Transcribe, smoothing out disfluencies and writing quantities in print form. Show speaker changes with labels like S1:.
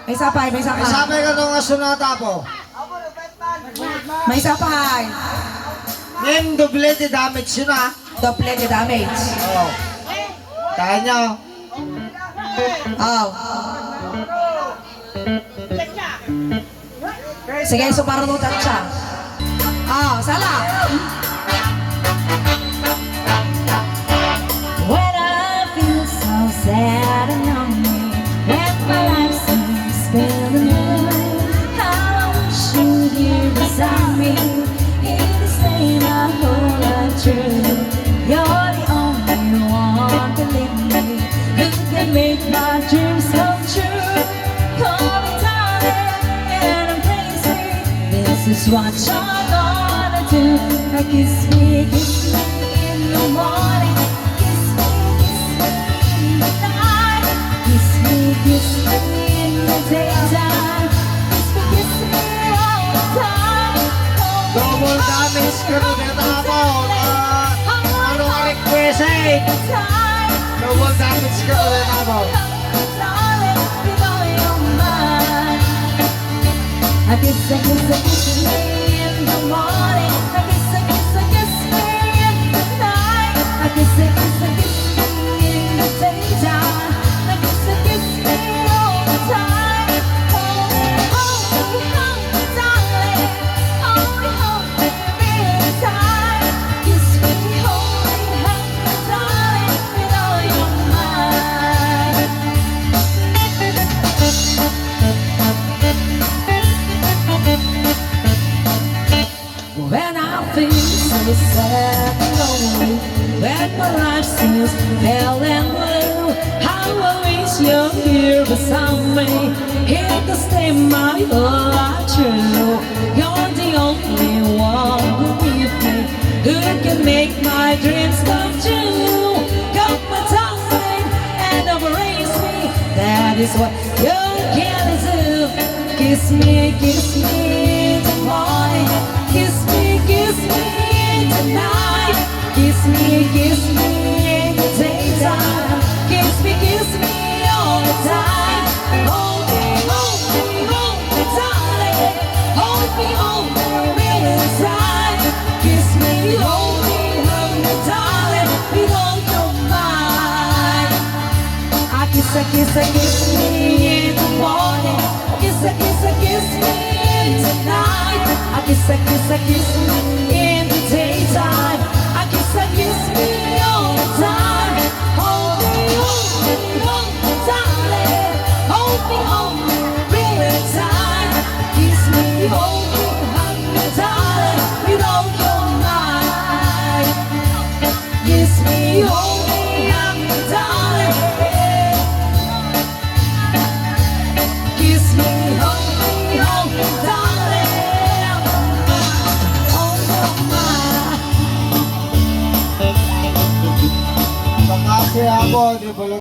S1: May sapay, may sapay.
S2: May sapay ka nung asunata po.
S1: May sapay.
S2: Ngayon, double damage yun ah.
S1: Double damage.
S2: Oo. Kaya nyo.
S1: Oh. Sige, so para lutat siya. Oh, sala.
S3: When I feel so sad and lonely, when my life seems spilling away, how I wish you here beside me, here to say my whole life true. You're the only one to leave me, who can make my dreams come true. Call me darling, and I'm crazy. This is what you're gonna do. Kiss me in the morning. Kiss me in the daytime. Kiss me all the time.
S2: Double damage ka rin yung ako. Ano nga request eh? Double damage ka rin ako.
S3: Kiss me in the morning. Kiss me in the night. Kiss me in the daytime. Kiss me all the time. Hold me, darling. Hold me real tight. Kiss me, hold me, darling, with all your might. When I feel so sad and lonely, when my life seems pale and blue, how I wish you're here beside me, here to stay my whole life true. You're the only one who with me, who can make my dreams come true. Come my darling and embrace me, that is what you can do. Kiss me in the morning. Kiss me tonight. Kiss me in the daytime. Kiss me all the time. Hold me, darling. Hold me real inside. Kiss me, hold me, darling, with all your might. I kiss me in the morning. Kiss me tonight. I kiss me kiss me